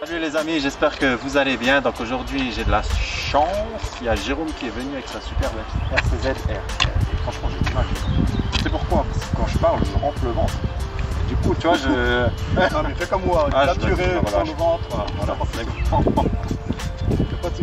Salut les amis, j'espère que vous allez bien. Donc aujourd'hui j'ai de la chance, il y a Jérôme qui est venu avec sa superbe RCZ R. Et franchement j'ai du mal. C'est pourquoi? Parce que quand je parle, je rentre le ventre. Du coup tu vois je... Non mais fais comme moi, capturer, voilà, le ventre. Voilà.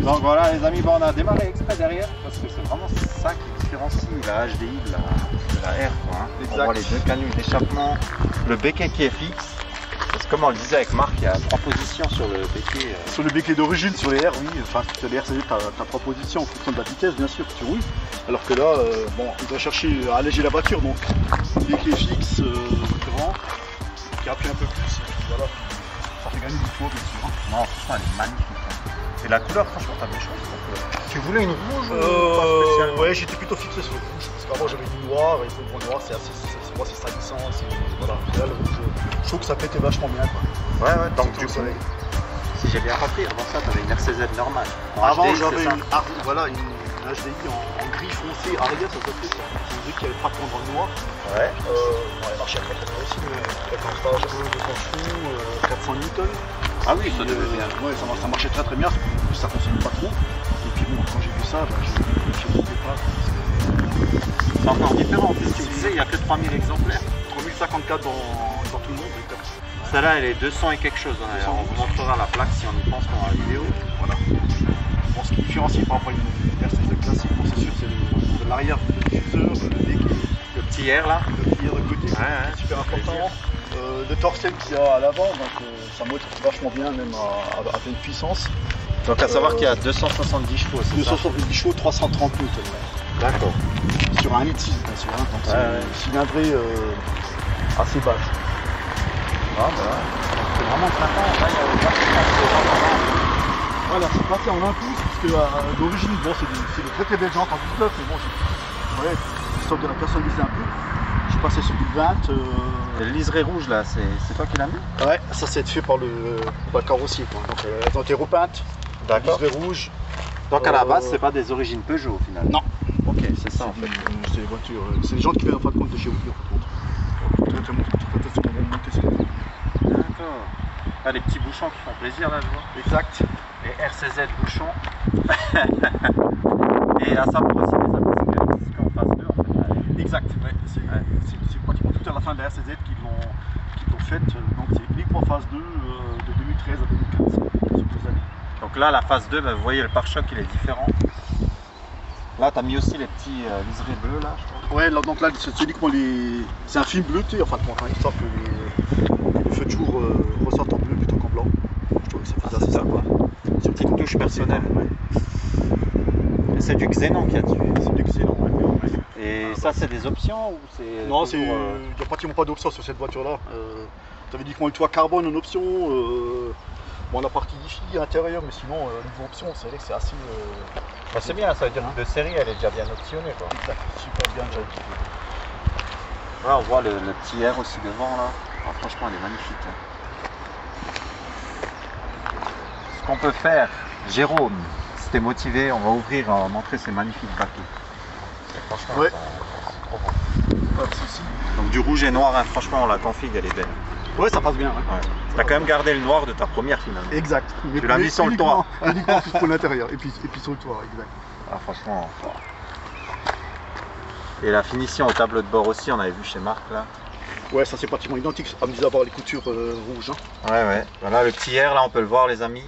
Donc voilà les amis, bon, on a démarré exprès derrière parce que c'est vraiment ça qui différencie la HDI de la R, quoi, hein. On voit les deux canuts d'échappement, le béquet qui est fixe. Parce que comme on le disait avec Marc, il y a 3 positions sur le béquet. Sur le béquet d'origine, sur les R, oui, enfin sur les R, c'est-à-dire que tu as 3 positions en fonction de la vitesse, bien sûr, que tu roules. Alors que là, bon, il doit chercher à alléger la voiture, donc béquet fixe, grand, qui appuie un peu plus, et puis voilà, ça fait gagner du poids, bien sûr. Non, franchement, elle est magnifique. Et la couleur, franchement, t'as des choses. Tu voulais une rouge ou pas spécialement? Ouais, j'étais plutôt fixé sur le rouge, parce qu'avant j'avais du noir, et le noir, c'est salissant, voilà. Et là, le rouge, je trouve que ça pétait vachement bien, quoi. Ouais, donc du coup, si j'ai bien compris, avant ça, t'avais une RCZ normale. Avant, j'avais une HDI en gris foncé arrière, ça s'appelait. C'est une grille qui avait pas de dans le noir. Ouais. Elle marchait très bien aussi, mais avec un stage 200 chevaux, 400 newtons. Ah oui, ça devait bien. Ouais, ça marchait très bien, en plus ça consommait pas trop. Et puis bon, quand j'ai vu ça, j'ai monté pas. C'est encore différent, puisque tu disais, il n'y a que 3000 exemplaires. 3054 dans tout le monde. Celle-là, elle est 200 et quelque chose. On vous montrera la plaque si on y pense pendant la vidéo. Voilà. Bon, ce qui différencie par rapport à une RCZ classique, bon, c'est sûr, c'est l'arrière du diffuseur, le petit R là. Le petit R de côté, c'est super important. Le torsel qu'il y a à l'avant, donc ça motive vachement bien, même à pleine puissance. Donc à savoir qu'il y a 270 chevaux. 270 chevaux, 330 newtons. D'accord. Sur un 1,6 litre, bien sûr, hein, donc c'est une cylindrée assez basse. Ah bah c'est vraiment printemps, là il y a voilà, c'est passé en 1 pouce, parce que d'origine, bon, c'est de très très belles jantes en 19, mais bon, histoire de la personnaliser un peu. Je suis passé sur du 20. Et le liseré rouge là, c'est toi qui l'as mis? Ouais, ça c'est fait par le carrossier, quoi. Donc elles ont été repeintes. D'accord. Liseré rouge. Donc à la base, c'est pas des origines Peugeot au final? Non. Ok, c'est ça en fait. C'est des voitures, c'est des jantes qui viennent en fin de compte de chez Audi en fin de compte. D'accord. Ah, les petits bouchons qui font plaisir là, je vois. Exact. Les RCZ bouchons. Et à savoir aussi les amis, c'est qu'en phase 2 en fait. Là, exact. Ouais. C'est pratiquement tout à la fin de la RCZ qu'ils l'ont faite. Donc c'est uniquement phase 2 de 2013 à 2015. Sur 2 années. Donc là, la phase 2, bah, vous voyez le pare-choc il est différent. Là, tu as mis aussi les petits liserés bleus là, je crois. Ouais, là, donc là, c'est uniquement les. C'est un film bleuté, enfin, histoire que les feux de jour ressortent en bleu plutôt qu'en blanc. Je trouve que c'est assez sympa. C'est une petite touche personnelle. Ouais. Et c'est du xénon qu'il y a dessus. C'est du xénon, ouais. Et ça, c'est des options ou c'est. Non, il n'y a pratiquement pas d'option sur cette voiture-là. Tu avais dit qu'on le toit carbone en option. Bon, la partie hi-fi intérieure, mais sinon, niveau option, c'est vrai que c'est assez. Bah, c'est bien, ça veut dire que de série, elle est déjà bien optionnée, quoi. Exact, super bien déjà. Là, on voit le petit R aussi devant, là. Ah, franchement, elle est magnifique. Hein. Ce qu'on peut faire, Jérôme, si t'es motivé, on va ouvrir, on va montrer ces magnifiques bateaux. Franchement, ouais. Pas de soucis. Donc du rouge et noir, hein, franchement, la config, elle est belle. Ouais, ça passe bien. Ouais. T'as quand même gardé le noir de ta première finalement. Exact. Tu l'as mis sur le toit. Uniquement pour l'intérieur et puis sur le toit, exact. Ah franchement. Et la finition au tableau de bord aussi, on avait vu chez Marc là. Ouais, ça c'est pratiquement identique, à mis à voir les coutures rouges. Hein. Ouais. Voilà le petit R là, on peut le voir les amis.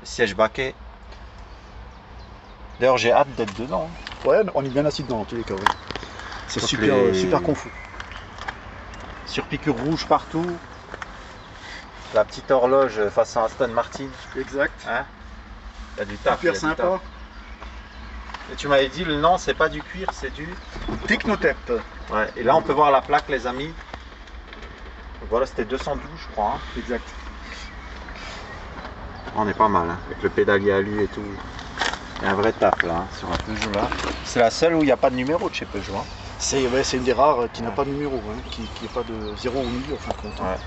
Le siège baquet. D'ailleurs j'ai hâte d'être dedans. Ouais, on est bien assis dedans en tous les cas. Ouais. C'est super confort. Sur piqûre rouge partout. La petite horloge façon Aston Martin. Exact. Hein, il y a du taf. Super sympa. Et tu m'avais dit le nom c'est pas du cuir, c'est du Technotep. Ouais, et là on peut voir la plaque les amis. Donc voilà, c'était 212 je crois. Hein. Exact. On est pas mal hein, avec le pédalier à lui et tout. Il y a un vrai taf là, hein, sur la Peugeot là. C'est la seule où il n'y a pas de numéro de chez Peugeot. Hein. C'est une des rares qui n'a pas de numéro, hein, qui n'a pas de 0 au milieu en fin de compte. Hein. Ouais.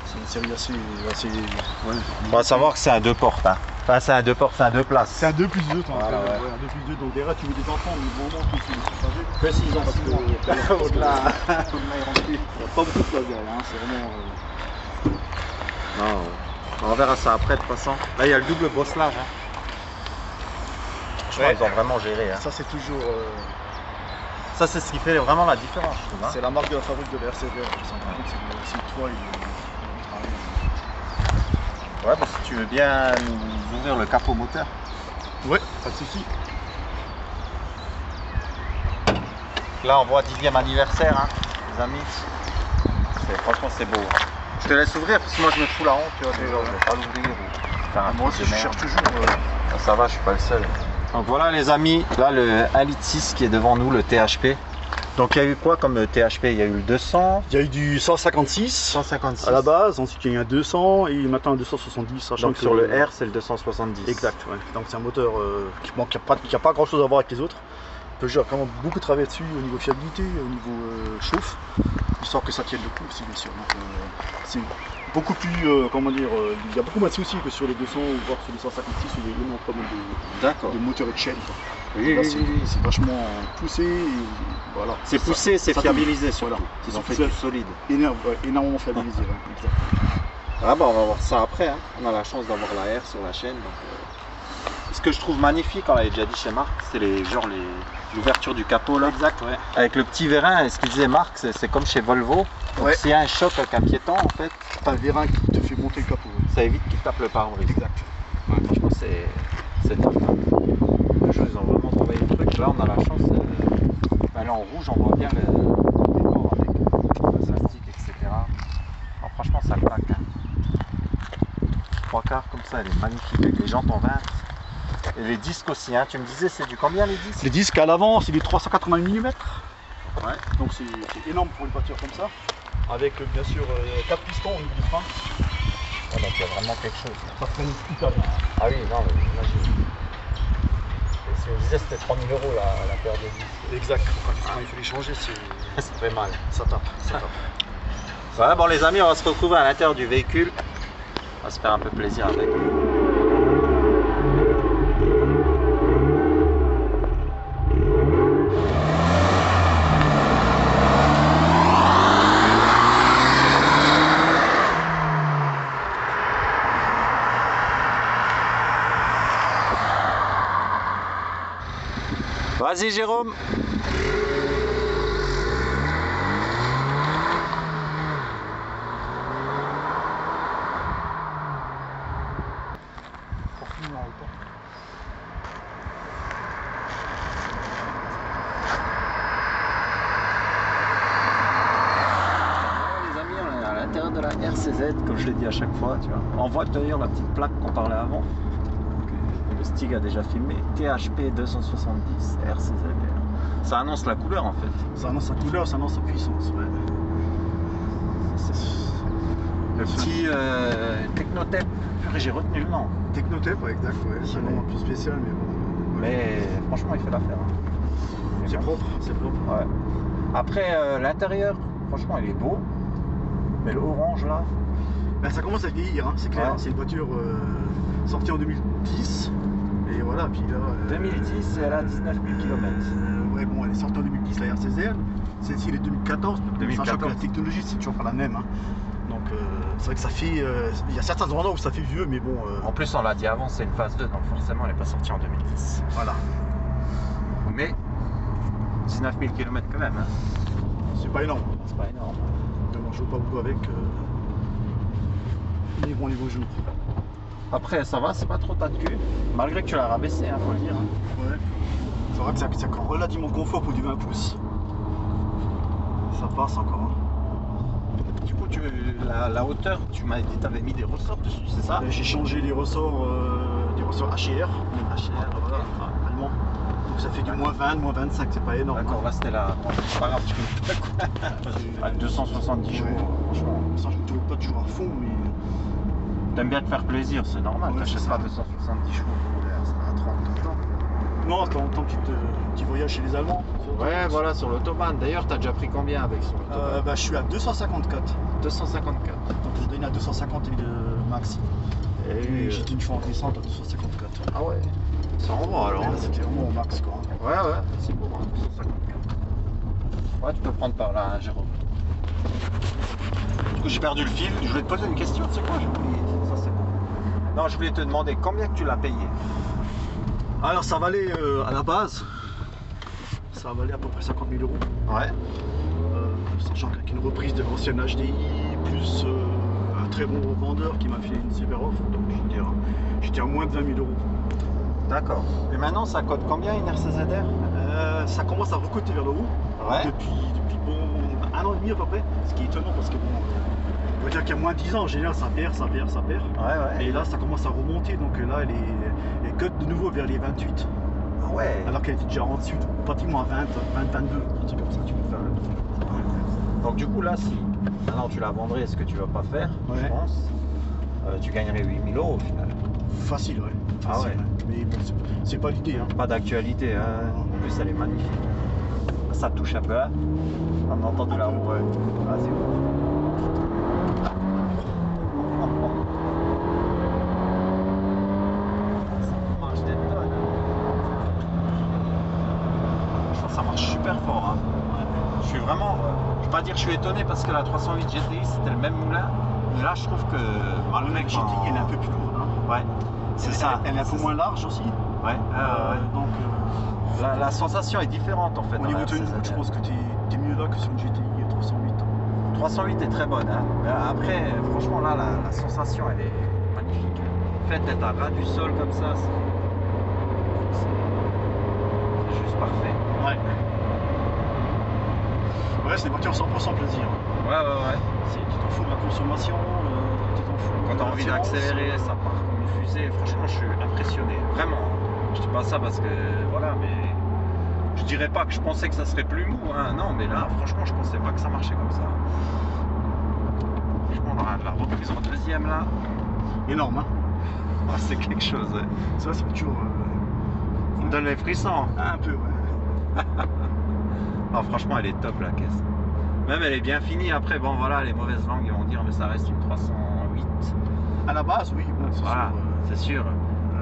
C'est une série assez ouais. On va savoir que c'est un 2 portes. Hein. Enfin, c'est un 2 portes, c'est un 2 places. C'est un 2 plus 2, toi. Voilà, ouais. Un 2 plus 2, donc derrière tu mets des enfants, mais vraiment tu fais les passagers. Précision, parce que au-delà, il n'y a pas beaucoup de place derrière, hein. C'est vraiment. Non. On verra ça après de toute façon. Là, il y a le double bosselage. Hein. Je crois qu'ils ont vraiment géré. Hein. Ça, c'est toujours. Ça, c'est ce qui fait vraiment la différence, je trouve. Hein. C'est la marque de la fabrique de la RCV. C'est le toit, Ouais, bah, si tu veux bien nous ouvrir le capot moteur. Ouais, pas de souci. Là, on voit 10e anniversaire, hein, les amis. Franchement, c'est beau. Hein. Je te laisse ouvrir parce que moi, je me fous la honte. Tu vois, déjà, je vais pas l'ouvrir. Moi aussi, je cherche toujours. Ah, ça va, je suis pas le seul. Donc voilà, les amis. Là, le 1,6 litre qui est devant nous, le THP. Donc, il y a eu quoi comme THP? Il y a eu le 200. Il y a eu du 156. 156. À la base, ensuite il y a eu un 200 et maintenant un 270. Sachant donc que sur le R, c'est le 270. Exact, ouais. Donc c'est un moteur qui n'a pas grand chose à voir avec les autres. Peugeot a quand même beaucoup travaillé dessus au niveau fiabilité, au niveau chauffe, histoire que ça tienne le coup aussi, bien sûr. Donc c'est beaucoup plus, comment dire, il y a beaucoup moins de soucis que sur les 200 ou voire sur les 156 où il y a énormément de moteurs et de chaînes. Oui, là, c'est vachement poussé. Et, voilà. C'est poussé, c'est fiabilisé surtout. Voilà. Ils ont fait du solide. Énormément fiabilisé. Ouais, exact. Ah bah on va voir ça après. Hein. On a la chance d'avoir la R sur la chaîne. Donc, ce que je trouve magnifique, on l'avait déjà dit chez Marc, c'est l'ouverture du capot là. Exact, ouais. Avec le petit vérin, et ce qu'il disait Marc, c'est comme chez Volvo. Ouais. S'il y a un choc avec un piéton, en fait, t'as le vérin qui te fait monter le capot. Ouais. Ça évite qu'il tape le pare-brise. Exact. Ouais, franchement, c'est top. Les gens, ils ont vraiment travaillé le truc. Là, on a la chance. Là, en rouge, on voit bien le décor avec le plastique, etc. Alors, franchement, ça claque. Hein. 3 quarts comme ça, elle est magnifique avec les jantes en 20. Et les disques aussi, hein. Tu me disais, c'est du combien les disques? Les disques à l'avant, c'est du 380 mm. Ouais. Donc c'est énorme pour une voiture comme ça. Avec bien sûr 4 pistons au niveau du frein. Ouais, donc il y a vraiment quelque chose. Ça freine hyper bien. Ah oui, non, mais imagine. Si on disait c'était 3000 € la paire de disques. Exact. Quand il faut les changer, ça fait mal. Ça tape. Voilà, bon les amis, on va se retrouver à l'intérieur du véhicule. On va se faire un peu plaisir avec. Vas-y Jérôme. De la RCZ, comme je l'ai dit à chaque fois, tu vois. On voit d'ailleurs la petite plaque qu'on parlait avant. Le Stig a déjà filmé. THP 270 RCZ. Ça annonce la couleur en fait. Ça annonce la couleur, ça annonce la puissance. Ouais. Le petit Technotep. J'ai retenu le nom. Technotep, ouais, exact. Ouais. C'est un nom un peu spécial, mais bon. Mais franchement, il fait l'affaire. Hein. C'est propre, c'est propre. Ouais. Après, l'intérieur, franchement, il est beau. Mais le orange là, ben, ça commence à vieillir, hein, c'est clair. Ouais. C'est une voiture sortie en 2010. Et voilà, puis là. 2010 et elle a 19 000 km. Ouais, bon, elle est sortie en 2010 la RCZ. Celle-ci elle est 2014. Sachant que la technologie c'est toujours pas la même. Hein. Donc c'est vrai que ça fait. Il y a certains endroits où ça fait vieux, mais bon. En plus, on l'a dit avant, c'est une phase 2, donc forcément elle n'est pas sortie en 2010. Voilà. Mais 19 000 km quand même. Hein. C'est pas énorme. C'est pas énorme. Je joue pas beaucoup avec les bons jours. Après ça va, c'est pas trop tas de cul, malgré que tu l'as rabaissé, hein, faut le dire. Hein. Ouais. C'est vrai que c'est encore relativement confort pour du 20 pouces. Ça passe encore. Hein. Du coup, la hauteur, tu m'as dit que tu avais mis des ressorts dessus, c'est ça? J'ai changé les ressorts HR. Voilà, allemand. Donc ça fait du moins 20, moins 25, c'est pas énorme. D'accord, là c'était là. C'est pas grave, tu peux. À 270 chevaux. Franchement, ça je ne tourne pas toujours à fond, mais. T'aimes bien te faire plaisir, c'est normal. T'achètes pas 270 chevaux. À 30 tout le temps. Non, tant que tu voyages chez les Allemands. Ouais, voilà, sur l'autobahn. D'ailleurs, t'as déjà pris combien avec sur l'autobahn? Je suis à 254. 254. Donc je donne à 250 et le maxi. Et j'étais une fois en descente à 254. Ah ouais. Ça envoie alors. C'était vraiment au max quoi. Ouais, c'est beau, hein, 254. Ouais, tu peux prendre par là, hein, Jérôme. Du coup, j'ai perdu le fil. Je voulais te poser une question, tu sais quoi, j'ai oublié. Ça, c'est bon. Non, je voulais te demander combien que tu l'as payé. Alors ça valait à la base, ça valait à peu près 50 000 euros. Ouais. Sachant qu'avec une reprise de l'ancienne HDI, plus un très bon revendeur qui m'a fait une super offre, donc j'étais à moins de 20 000 euros. D'accord. Et maintenant, ça cote combien une RCZR? Ça commence à recoter vers le haut. Ouais. Depuis bon, un an et demi à peu près, ce qui est étonnant parce que bon, on va dire qu'il y a moins de 10 ans en général ça perd. Ouais. Et là ça commence à remonter, donc là elle cote de nouveau vers les 28. Ah ouais. Alors qu'elle était déjà en dessus, pratiquement à 20, 22, un truc comme ça tu peux faire. Donc du coup là, si maintenant tu la vendrais, ce que tu vas pas faire, je Ouais. pense, tu gagnerais 8 000 euros au final. Facile, ouais. Ah Facile, ouais. Mais bon, c'est pas l'idée. Hein. Pas d'actualité, hein. En plus elle est magnifique. Ça touche un peu, hein. On a entendu la roue. Ouais. Ah, c'est ça marche super fort, hein. Je suis vraiment, je vais pas dire que je suis étonné parce que la 308 GTI c'était le même moulin, mais là je trouve que La GTI elle est un peu plus lourde. Hein. Ouais, c'est ça. Elle est un peu moins large aussi. Ouais. Donc La sensation est différente en fait. au niveau tenue, je pense que t'es mieux là que sur une GTI 308. 308 est très bonne, hein. Après, franchement là, la sensation elle est magnifique. Le fait d'être à ras du sol comme ça, c'est juste parfait. Ouais. Ouais, c'est une voiture 100% plaisir. Ouais. Tu t'en fous de la consommation, tu t'en fous. Quand tu as envie d'accélérer, ça part comme une fusée. Franchement, je suis impressionné. Vraiment. Je dis pas ça parce que voilà, mais je dirais pas que je pensais que ça serait plus mou. Hein. Non, mais là, franchement, je pensais pas que ça marchait comme ça. Franchement, la reprise en deuxième là, Énorme, hein. ah, c'est quelque chose. Ouais. Ça, c'est toujours. Ça me donne les frissons. Un peu, ouais. Ah, franchement, elle est top la caisse. Même elle est bien finie. Après, bon, voilà, les mauvaises langues ils vont dire, mais ça reste une 308. À la base, oui, bon, c'est Voilà, sûr. c'est sûr.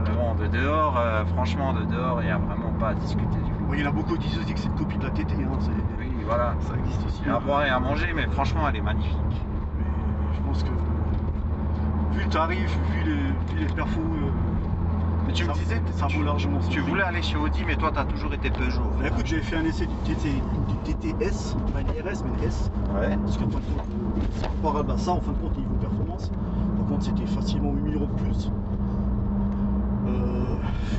Mais bon, de dehors, franchement, de dehors, il n'y a vraiment pas à discuter du tout. Oui, il y en a beaucoup qui disent aussi que c'est une copie de la TT, hein. Oui, voilà. Ça existe aussi. Il y a à boire et à manger, mais franchement, elle est magnifique. Mais je pense que, vu le tarif, vu les perfos, Mais tu me ça- disais, ça vaut largement son tu prix. voulais aller chez Audi, mais toi, tu as toujours été Peugeot. Bah, écoute, j'avais fait un essai du TTS, pas une RS, mais une S. Ouais. Parce qu'en fin de compte, c'est comparable à ça, en fin de compte, niveau performance. Par contre, c'était facilement 8 000 euros de plus.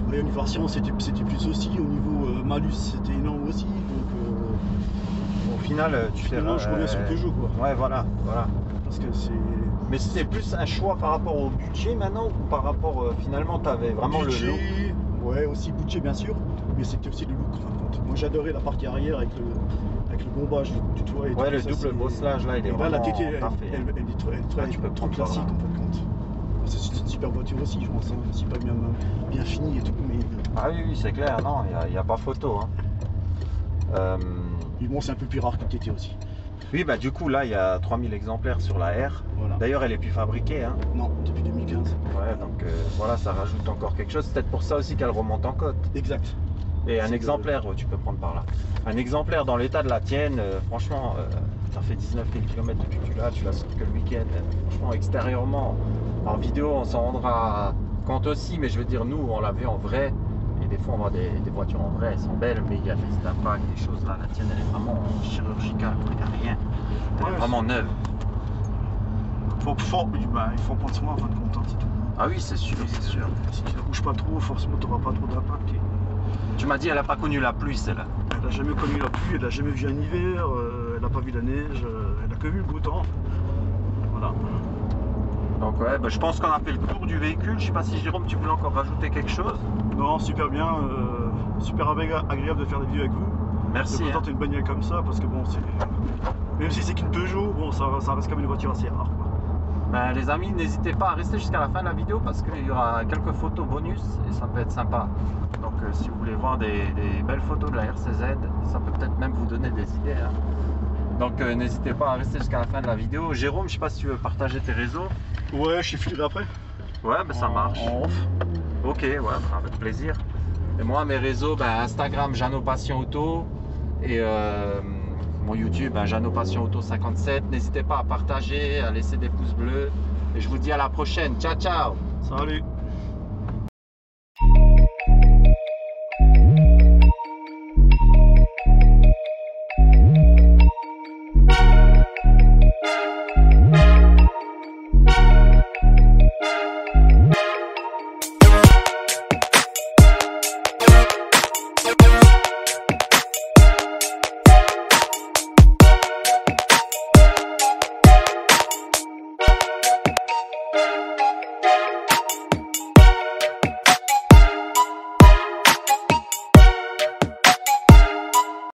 Ouais, au niveau assurance, c'était plus aussi. Au niveau malus, c'était énorme aussi. Donc, Au final, tu fais. finalement, je reviens sur Peugeot, quoi. Ouais, voilà. Parce que c'est. Mais c'était plus un choix par rapport au budget maintenant ou par rapport, finalement, tu avais vraiment budget, le look. Ouais, aussi budget, bien sûr. Mais c'était aussi le look, en fin de compte. Moi, j'adorais la partie arrière avec le bombage du toit. Et Ouais, tout, le ça, double c'est- bosselage là, il est Et là, vraiment la TT, elle parfait. est tu peux trop prendre ça, classique là. en fin de compte. C'est une super voiture aussi, je pense. Hein. C'est pas bien fini et tout, mais Ah oui, c'est clair, non, il n'y a pas photo. Hein. bon, c'est un peu plus rare que TT aussi. Oui, bah du coup, là, il y a 3000 exemplaires sur la R. Voilà. D'ailleurs, elle est plus fabriquée. Hein. Non, depuis 2015. Ouais, donc voilà, ça rajoute encore quelque chose. C'est peut-être pour ça aussi qu'elle remonte en cote. Exact. Et un C'est exemplaire, tu peux prendre par là. Un exemplaire dans l'état de la tienne, franchement, ça fait 19 000 km depuis que tu l'as sorti que le week-end. Franchement, extérieurement, en vidéo, on s'en rendra compte aussi, mais je veux dire, nous, on l'a vu en vrai. Et des fois, on voit des voitures en vrai, elles sont belles, mais il y a des impacts, des choses là. La tienne, elle est vraiment chirurgicale, il n'y a rien. Elle est Ouais, vraiment neuve. il faut prendre soin en fin de compte, hein, c'est tout. Ah oui, c'est sûr, c'est sûr. Si tu ne bouges pas trop, forcément, tu n'auras pas trop d'impact. Tu m'as dit, elle n'a pas connu la pluie, celle-là. Elle n'a jamais connu la pluie, elle n'a jamais vu un hiver, elle n'a pas vu la neige, elle n'a que vu le beau temps. Voilà. Donc ouais, bah, je pense qu'on a fait le tour du véhicule. Je sais pas si Jérôme, tu voulais encore rajouter quelque chose. Non, super bien, super agréable de faire des vidéos avec vous. Merci. De présenter une bagnole comme ça, parce que bon, même si c'est qu'une Peugeot, bon, ça reste comme une voiture assez rare, quoi. Ben, les amis, n'hésitez pas à rester jusqu'à la fin de la vidéo parce qu'il y aura quelques photos bonus et ça peut être sympa. Donc si vous voulez voir des belles photos de la RCZ, ça peut peut-être même vous donner des idées. Hein. Donc n'hésitez pas à rester jusqu'à la fin de la vidéo. Jérôme, je sais pas si tu veux partager tes réseaux. Ouais, je filé après. Ouais, ben ça marche. En off. Ok, ouais, ben, avec plaisir. Et moi, mes réseaux, ben, Instagram, Jeannot Passion Auto et mon YouTube, ben, Jeannot Passion Auto 57. N'hésitez pas à partager, à laisser des pouces bleus. Et je vous dis à la prochaine. Ciao, ciao! Salut.